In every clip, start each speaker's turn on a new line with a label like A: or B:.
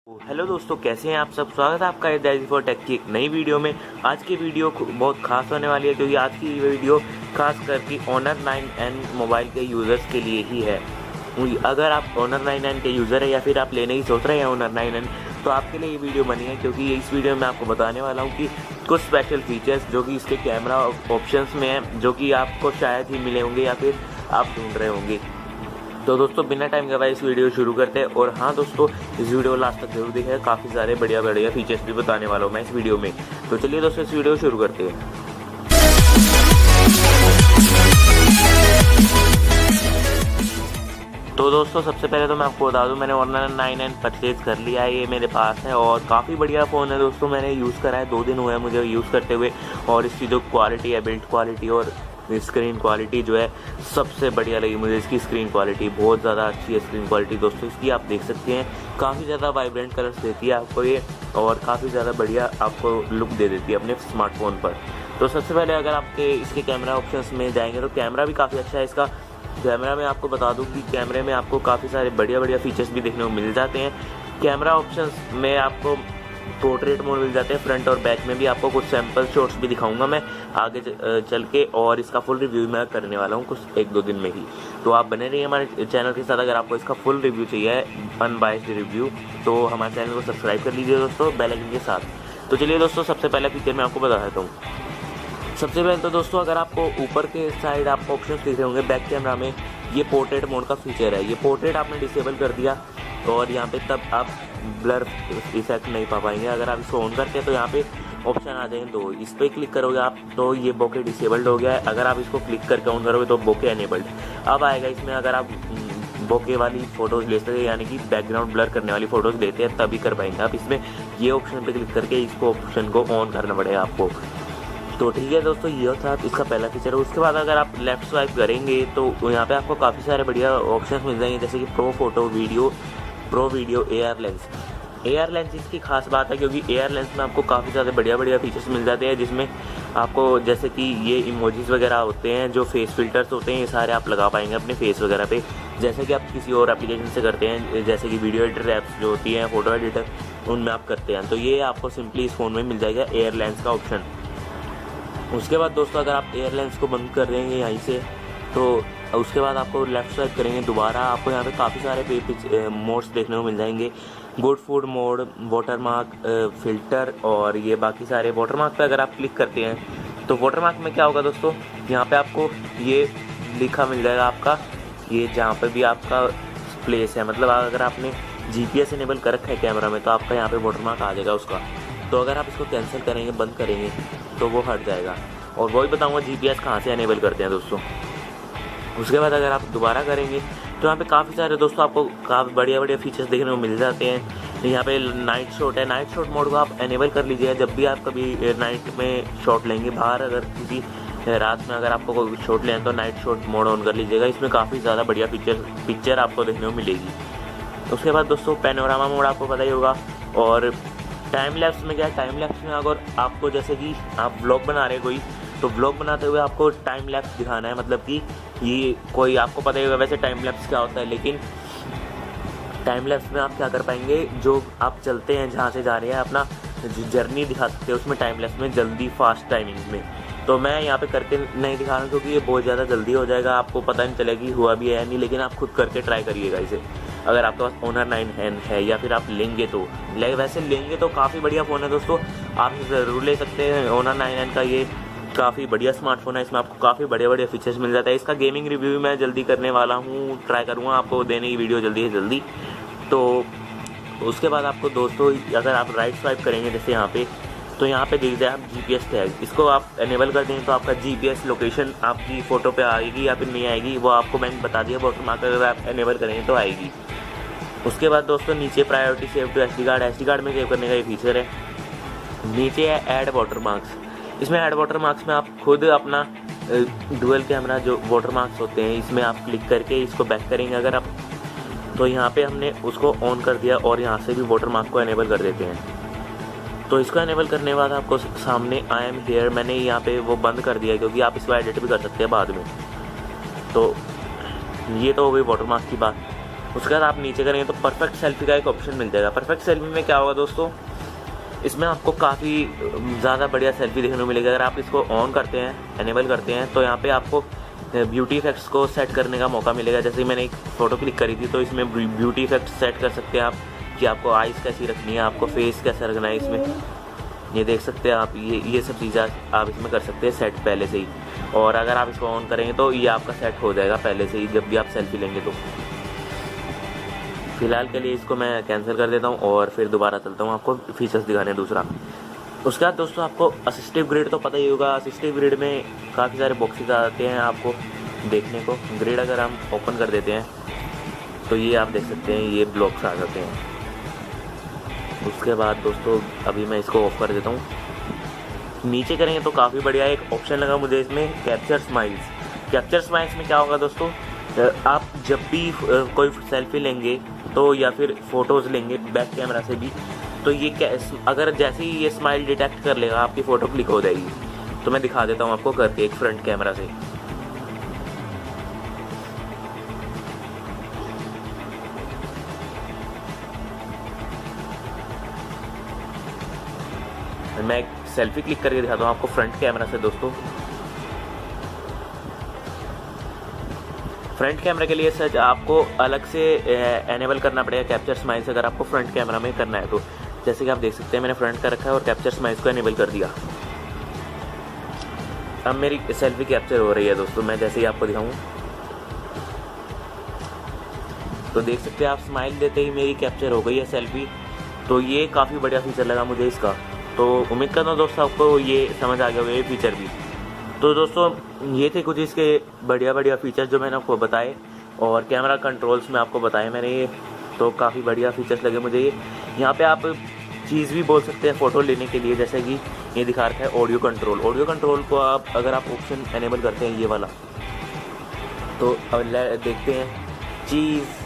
A: Hello दोस्तों, कैसे हैं आप सब। स्वागत है आपका दैजी फॉर टेक की एक नई वीडियो में। आज की वीडियो बहुत खास होने वाली है क्योंकि आज की वीडियो खास करके Honor 9N मोबाइल के यूज़र्स के लिए ही है। अगर आप Honor 9N के यूज़र है या फिर आप लेने की सोच रहे हैं Honor 9N, तो आपके लिए ये वीडियो बनी है क्योंकि इस वीडियो में आपको बताने वाला हूँ कि कुछ स्पेशल फीचर्स जो कि इसके कैमरा ऑप्शंस में हैं, जो कि आपको शायद ही मिले होंगे या फिर आप ढूंढ रहे होंगे। तो दोस्तों बिना टाइम गवाए इस वीडियो शुरू करते हैं। और हाँ दोस्तों, इस वीडियो को लास्ट तक जरूर देखें, काफ़ी सारे बढ़िया फीचर्स भी बताने वाला हूँ मैं इस वीडियो में। तो चलिए दोस्तों इस वीडियो को शुरू करते हैं। तो दोस्तों सबसे पहले तो मैं आपको बता दूं, मैंने Honor 9N परचेज़ कर लिया है। ये मेरे पास है और काफ़ी बढ़िया फ़ोन है दोस्तों। मैंने यूज़ करा है, 2 दिन हुए हैं मुझे यूज़ करते हुए। और इसकी जो क्वालिटी है, बिल्ड क्वालिटी और स्क्रीन क्वालिटी जो है, सबसे बढ़िया लगी मुझे इसकी स्क्रीन क्वालिटी। बहुत ज़्यादा अच्छी है स्क्रीन क्वालिटी दोस्तों इसकी। आप देख सकते हैं काफ़ी ज़्यादा वाइब्रेंट कलर्स देती है आपको ये, और काफ़ी ज़्यादा बढ़िया आपको लुक दे देती है अपने स्मार्टफोन पर। तो सबसे पहले अगर आपके इसके कैमरा ऑप्शंस में जाएंगे तो कैमरा भी काफ़ी अच्छा है इसका। कैमरा में आपको बता दूं कि कैमरे में आपको काफ़ी सारे बढ़िया फीचर्स भी देखने को मिल जाते हैं। कैमरा ऑप्शंस में आपको पोर्ट्रेट मोड मिल जाते हैं। फ्रंट और बैक में भी आपको कुछ सैम्पल शॉट्स भी दिखाऊंगा मैं आगे चल के, और इसका फुल रिव्यू मैं करने वाला हूँ कुछ 1-2 दिन में ही। तो आप बने रहिए हमारे चैनल के साथ। अगर आपको इसका फुल रिव्यू चाहिए, अनबाइस्ड रिव्यू, तो हमारे चैनल को सब्सक्राइब कर लीजिए दोस्तों बेल आइकन के साथ। तो चलिए दोस्तों सबसे पहला फीचर मैं आपको बता देता हूँ। सबसे पहले तो दोस्तों अगर आपको ऊपर के साइड आपको ऑप्शंस दिख रहे होंगे बैक कैमरा में, ये पोर्ट्रेट मोड का फीचर है। ये पोर्ट्रेट आपने डिसेबल कर दिया और यहाँ पे तब आप ब्लर इफेक्ट नहीं पा पाएंगे। अगर आप इसको ऑन करते हैं तो यहाँ पे ऑप्शन आ जाएंगे 2, इस पर क्लिक करोगे आप तो ये बोके डिसेबल्ड हो गया है। अगर आप इसको क्लिक करके ऑन करोगे तो बोके एनेबल्ड अब आएगा इसमें। अगर आप बोके वाली फ़ोटोज़ लेते हैं, यानी कि बैकग्राउंड ब्लर करने वाली फ़ोटोज़ लेते हैं, तभी कर पाएंगे आप इसमें। ये ऑप्शन पे क्लिक करके इसको ऑप्शन को ऑन करना पड़ेगा आपको। तो ठीक है दोस्तों, ये था इसका पहला फीचर है। उसके बाद अगर आप लेफ़्ट स्वाइप करेंगे तो यहाँ पे आपको काफ़ी सारे बढ़िया ऑप्शंस मिल जाएंगे, जैसे कि pro video AR lens. AR lens इसकी खास बात है क्योंकि AR लेंस में आपको काफ़ी ज़्यादा बढ़िया फीचर्स मिल जाते हैं, जिसमें आपको जैसे कि ये इमोजीज वगैरह होते हैं, जो फेस फिल्टर्स होते हैं, ये सारे आप लगा पाएंगे अपने फेस वगैरह पे, जैसे कि आप किसी और एप्लीकेशन से करते हैं, जैसे कि वीडियो एडिटर ऐप्स जो होती हैं, फोटो एडिटर, उनमें आप करते हैं। तो ये आपको सिंपली इस फ़ोन में मिल जाएगा AR लेंस का ऑप्शन। उसके बाद दोस्तों अगर आप AR लेंस को बंद कर देंगे यहीं से, तो उसके बाद आपको लेफ़्ट स्वाइप करेंगे दोबारा, आपको यहाँ पे काफ़ी सारे मोड्स देखने को मिल जाएंगे। Good food mode, watermark, filter, और ये बाकी सारे। वाटरमार्क पे अगर आप क्लिक करते हैं तो वाटरमार्क में क्या होगा दोस्तों, यहाँ पे आपको ये लिखा मिल जाएगा आपका, ये जहाँ पे भी आपका प्लेस है, मतलब अगर आपने GPS इनेबल कर रखा है कैमरा में तो आपका यहाँ पे वाटरमार्क आ जाएगा उसका। तो अगर आप इसको कैंसिल करेंगे, बंद करेंगे, तो वो हट जाएगा। और वही बताऊँगा GPS कहाँ से इनेबल करते हैं दोस्तों। उसके बाद अगर आप दोबारा करेंगे तो यहाँ पे काफ़ी सारे दोस्तों आपको काफ़ी बढ़िया फीचर्स देखने को मिल जाते हैं। यहाँ पे नाइट शॉट है, नाइट शॉट मोड को आप इनेबल कर लीजिएगा। जब भी आप कभी नाइट में शॉट लेंगे बाहर, अगर किसी रात में अगर आपको कोई शॉट लें तो नाइट शॉट मोड ऑन कर लीजिएगा। इसमें काफ़ी ज़्यादा बढ़िया पिक्चर आपको देखने को मिलेगी। उसके बाद दोस्तों पैनोरामा मोड आपको पता ही होगा। और टाइम लैप्स में क्या है, टाइम लैप्स में अगर आपको जैसे कि आप व्लॉग बना रहे कोई, तो व्लॉग बनाते हुए आपको टाइम लैप्स दिखाना है, मतलब कि ये कोई आपको पता ही होगा वैसे टाइम लैप्स क्या होता है, लेकिन टाइम लैप्स में आप क्या कर पाएंगे, जो आप चलते हैं जहाँ से जा रहे हैं, अपना जर्नी दिखा सकते हैं उसमें टाइम लैप्स में, जल्दी फास्ट टाइमिंग में। तो मैं यहाँ पे करके नहीं दिखा रहा हूँ क्योंकि ये बहुत ज़्यादा जल्दी हो जाएगा, आपको पता नहीं चलेगा कि हुआ भी है या नहीं, लेकिन आप खुद करके ट्राई करिएगा इसे। अगर आपके पास Honor 9N है या फिर आप लेंगे तो वैसे लेंगे तो काफ़ी बढ़िया फ़ोन है दोस्तों, आप ज़रूर ले सकते हैं। Honor 9N का ये काफ़ी बढ़िया स्मार्टफोन है, इसमें आपको काफ़ी बढ़िया फीचर्स मिल जाता है। इसका गेमिंग रिव्यू मैं जल्दी करने वाला हूँ, ट्राई करूँगा आपको देने की वीडियो जल्दी से जल्दी। तो उसके बाद आपको दोस्तों अगर आप राइट स्वाइप करेंगे जैसे यहाँ पे, तो यहाँ पे देख जाए आप GPS टैग, इसको आप इनेबल कर देंगे तो आपका GPS लोकेशन आपकी फ़ोटो पे आएगी या फिर नहीं आएगी, वो आपको मैंने बता दिया। वाटरमार्क अगर आप इनेबल करेंगे तो आएगी। उसके बाद दोस्तों नीचे priority save to SD card में सेव करने का ये फीचर है। नीचे है ऐड वाटरमार्क्स। इसमें ऐड वाटरमार्क्स में आप खुद अपना डुअल कैमरा जो वाटरमार्क्स होते हैं, इसमें आप क्लिक करके इसको बैक करेंगे अगर आप, तो यहाँ पे हमने उसको ऑन कर दिया और यहाँ से भी वाटरमार्क को इनेबल कर देते हैं। तो इसको इनेबल करने के बाद आपको सामने आई एम हियर, मैंने यहाँ पे वो बंद कर दिया क्योंकि आप इसको एडिट भी कर सकते हैं बाद में। तो ये तो हो गई वाटरमार्क की बात। उसके बाद आप नीचे करेंगे तो परफेक्ट सेल्फी का एक ऑप्शन मिल जाएगा। परफेक्ट सेल्फी में क्या होगा दोस्तों, इसमें आपको काफ़ी ज़्यादा बढ़िया सेल्फी देखने को मिलेगी। अगर आप इसको ऑन करते हैं, एनेबल करते हैं, तो यहाँ पे आपको ब्यूटी इफेक्ट्स को सेट करने का मौका मिलेगा। जैसे मैंने एक फ़ोटो क्लिक करी थी तो इसमें ब्यूटी इफेक्ट सेट कर सकते हैं आप कि आपको आइज़ कैसी रखनी है, आपको फेस कैसा रखना है। इसमें ये देख सकते हैं आप, ये सब चीज़ें आप इसमें कर सकते हैं सेट पहले से ही। और अगर आप इसको ऑन करेंगे तो ये आपका सेट हो जाएगा पहले से ही जब भी आप सेल्फी लेंगे। तो फ़िलहाल के लिए इसको मैं कैंसिल कर देता हूँ और फिर दोबारा चलता हूँ आपको फीचर्स दिखाने दूसरा। उसके बाद दोस्तों आपको असिस्टिव ग्रिड तो पता ही होगा। असिस्टिव ग्रिड में काफ़ी सारे बॉक्सेस आते हैं आपको देखने को। ग्रिड अगर हम ओपन कर देते हैं तो ये आप देख सकते हैं, ये ब्लॉक्स आ जाते हैं। उसके बाद दोस्तों अभी मैं इसको ऑफ कर देता हूँ। नीचे करेंगे तो काफ़ी बढ़िया एक ऑप्शन लगा मुझे इसमें, कैप्चर स्माइल्स। कैप्चर स्माइल्स में क्या होगा दोस्तों, आप जब भी कोई सेल्फी लेंगे तो या फिर फ़ोटोज़ लेंगे बैक कैमरा से भी, तो ये अगर जैसे ही ये स्माइल डिटेक्ट कर लेगा आपकी फ़ोटो क्लिक हो जाएगी। तो मैं दिखा देता हूँ आपको करके एक फ्रंट कैमरा से। मैं एक सेल्फी क्लिक करके दिखाता हूँ आपको फ्रंट कैमरा से दोस्तों। फ्रंट कैमरा के लिए सच आपको अलग से एनेबल करना पड़ेगा कैप्चर स्माइल्स अगर आपको फ्रंट कैमरा में करना है तो। जैसे कि आप देख सकते हैं मैंने फ्रंट का रखा है और कैप्चर स्माइल्स को एनेबल कर दिया। अब मेरी सेल्फी कैप्चर हो रही है दोस्तों। मैं जैसे ही आपको दिखाऊं तो देख सकते हैं आप, स्माइल देते ही मेरी कैप्चर हो गई है सेल्फी। तो ये काफ़ी बढ़िया फीचर लगा मुझे इसका। तो उम्मीद करता हूँ दोस्तों आपको ये समझ आ गया होगा ये फीचर भी। तो दोस्तों ये थे कुछ इसके बढ़िया बढ़िया फीचर्स जो मैंने आपको बताए, और कैमरा कंट्रोल्स में आपको बताए मैंने ये। तो काफ़ी बढ़िया फीचर्स लगे मुझे ये। यहाँ पे आप चीज़ भी बोल सकते हैं फ़ोटो लेने के लिए, जैसे कि ये दिखा रखा है ऑडियो कंट्रोल। ऑडियो कंट्रोल को आप अगर आप ऑप्शन एनेबल करते हैं ये वाला, तो अब देखते हैं चीज़।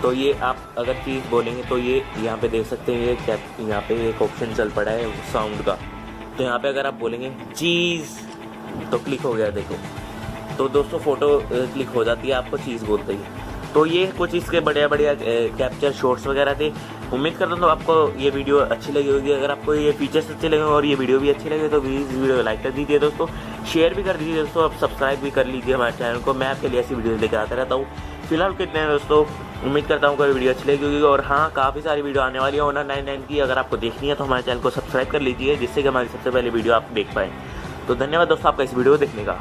A: तो ये आप अगर चीज़ बोलेंगे तो ये यहाँ पे देख सकते हैं, ये यहाँ पे एक ऑप्शन चल पड़ा है साउंड का। तो यहाँ पे अगर आप बोलेंगे चीज़ तो क्लिक हो गया देखो। तो दोस्तों फ़ोटो क्लिक हो जाती है आपको चीज़ बोलते ही। तो ये कुछ इसके बढ़िया बढ़िया कैप्चर शॉट्स वगैरह थे। उम्मीद करता हूँ तो आपको ये वीडियो अच्छी लगी होगी। अगर आपको ये फीचर्स अच्छे लगे और ये वीडियो भी अच्छी लगे तो प्लीज़ वीडियो लाइक कर दीजिए दोस्तों, शेयर भी कर दीजिए दोस्तों, आप सब्सक्राइब भी कर लीजिए हमारे चैनल को। मैं आपके लिए ऐसी वीडियो लेकर आता रहता हूँ। फिलहाल कितने हैं दोस्तों, उम्मीद करता हूँ कोई वीडियो अच्छी लगी होगी। और हाँ, काफ़ी सारी वीडियो आने वाली है ऑनर 99 की। अगर आपको देखनी है तो हमारे चैनल को सब्सक्राइब कर लीजिए, जिससे कि हमारी सबसे पहले वीडियो आप देख पाएँ। तो धन्यवाद दोस्तों आपका इस वीडियो को देखने का।